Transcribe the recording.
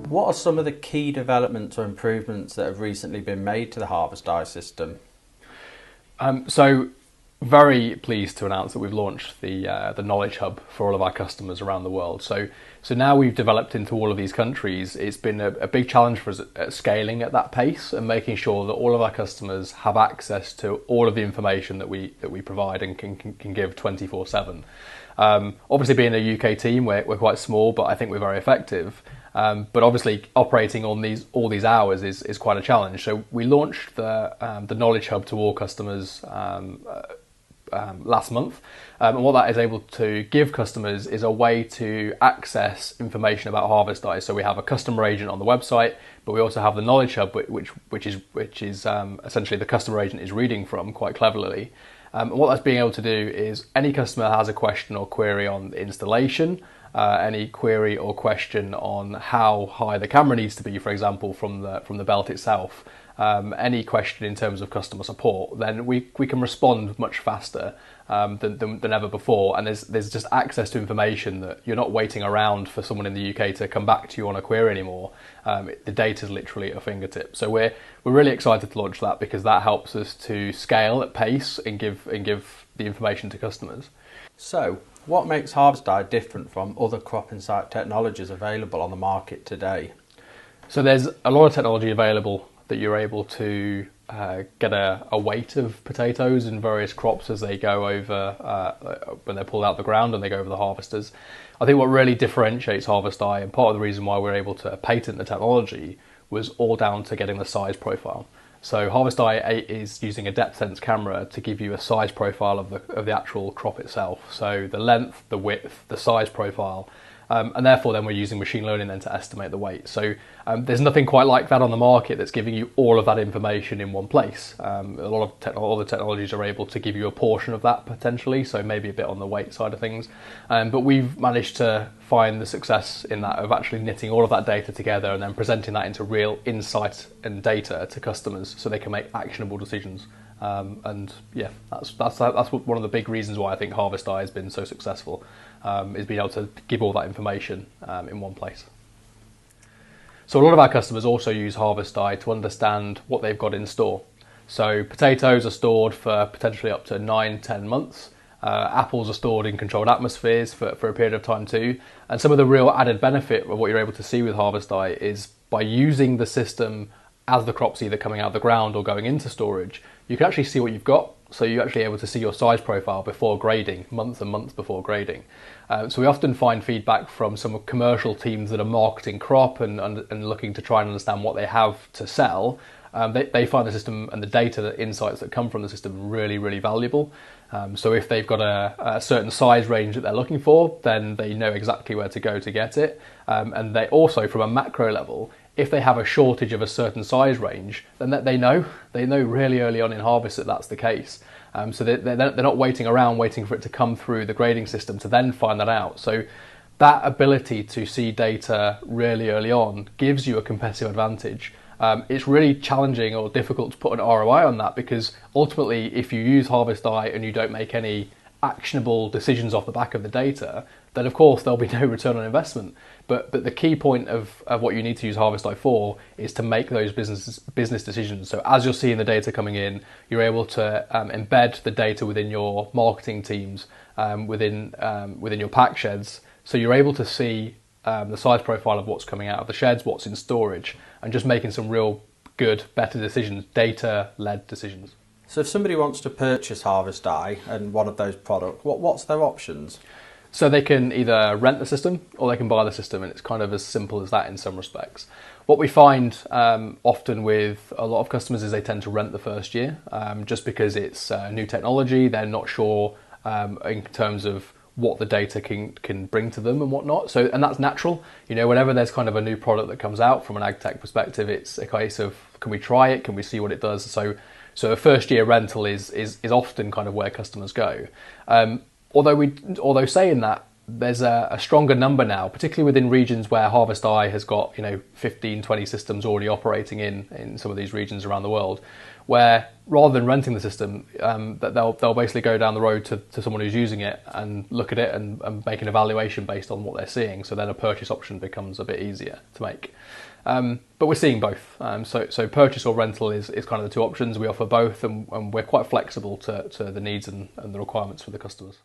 What are some of the key developments or improvements that have recently been made to the HarvestEye system? So very pleased to announce that we've launched the Knowledge Hub for all of our customers around the world. So now we've developed into all of these countries. It's been a big challenge for us at scaling at that pace and making sure that all of our customers have access to all of the information that we provide and can give 24/7. Obviously, being a UK team, we're quite small, but I think we're very effective. But obviously, operating on all these hours is quite a challenge. So we launched the Knowledge Hub to all customers last month, and what that is able to give customers is a way to access information about HarvestEye. So we have a customer agent on the website, but we also have the Knowledge Hub, which is essentially the customer agent is reading from quite cleverly. And what that's being able to do is any customer has a question or query on installation, any query or question on how high the camera needs to be, for example, from the belt itself, any question in terms of customer support, then we can respond much faster than ever before. And there's just access to information that you're not waiting around for someone in the UK to come back to you on a query anymore. The data is literally at your fingertips. So we're really excited to launch that because that helps us to scale at pace and give the information to customers. So, what makes HarvestEye different from other crop insight technologies available on the market today? So there's a lot of technology available that you're able to get a weight of potatoes in various crops as they go over, when they're pulled out of the ground and they go over the harvesters. I think what really differentiates HarvestEye, and part of the reason why we're able to patent the technology, was all down to getting the size profile. So HarvestEye is using a depth sense camera to give you a size profile of the actual crop itself. So the length, the width, the size profile, and therefore then we're using machine learning then to estimate the weight. So there's nothing quite like that on the market that's giving you all of that information in one place. A lot of other technologies are able to give you a portion of that potentially, so maybe a bit on the weight side of things. But we've managed to find the success in that of actually knitting all of that data together and then presenting that into real insight and data to customers so they can make actionable decisions. And yeah, that's one of the big reasons why I think HarvestEye has been so successful, is being able to give all that information in one place. So a lot of our customers also use HarvestEye to understand what they've got in store. So potatoes are stored for potentially up to 9-10 months. Apples are stored in controlled atmospheres for a period of time too. And some of the real added benefit of what you're able to see with HarvestEye is by using the system as the crop's either coming out of the ground or going into storage, you can actually see what you've got. So you're actually able to see your size profile before grading, months and months before grading. So we often find feedback from some commercial teams that are marketing crop and looking to try and understand what they have to sell. They find the system and the data, the insights that come from the system really, really valuable. So if they've got a certain size range that they're looking for, then they know exactly where to go to get it. And they also, from a macro level, if they have a shortage of a certain size range, then they know really early on in harvest that that's the case. So they're not waiting around waiting for it to come through the grading system to then find that out. So that ability to see data really early on gives you a competitive advantage. It's really challenging or difficult to put an ROI on that because ultimately if you use HarvestEye and you don't make any actionable decisions off the back of the data, then of course there'll be no return on investment. But the key point of what you need to use HarvestEye for is to make those business decisions. So as you're seeing the data coming in, you're able to embed the data within your marketing teams, within your pack sheds. So you're able to see the size profile of what's coming out of the sheds, what's in storage, and just making some real good, better decisions, data-led decisions. So if somebody wants to purchase HarvestEye and one of those products, what's their options? So they can either rent the system or they can buy the system, and it's kind of as simple as that in some respects. What we find often with a lot of customers is they tend to rent the first year, just because it's new technology. They're not sure in terms of what the data can bring to them and whatnot. So, and that's natural. You know, whenever there's kind of a new product that comes out from an ag tech perspective, it's a case of, can we try it? Can we see what it does? So a first year rental is often kind of where customers go. Although saying that, there's a stronger number now, particularly within regions where HarvestEye has got 15, 20 systems already operating in some of these regions around the world, where rather than renting the system, that they'll basically go down the road to someone who's using it and look at it and make an evaluation based on what they're seeing. So then a purchase option becomes a bit easier to make. But we're seeing both. So purchase or rental is kind of the two options. We offer both, and we're quite flexible to the needs and the requirements for the customers.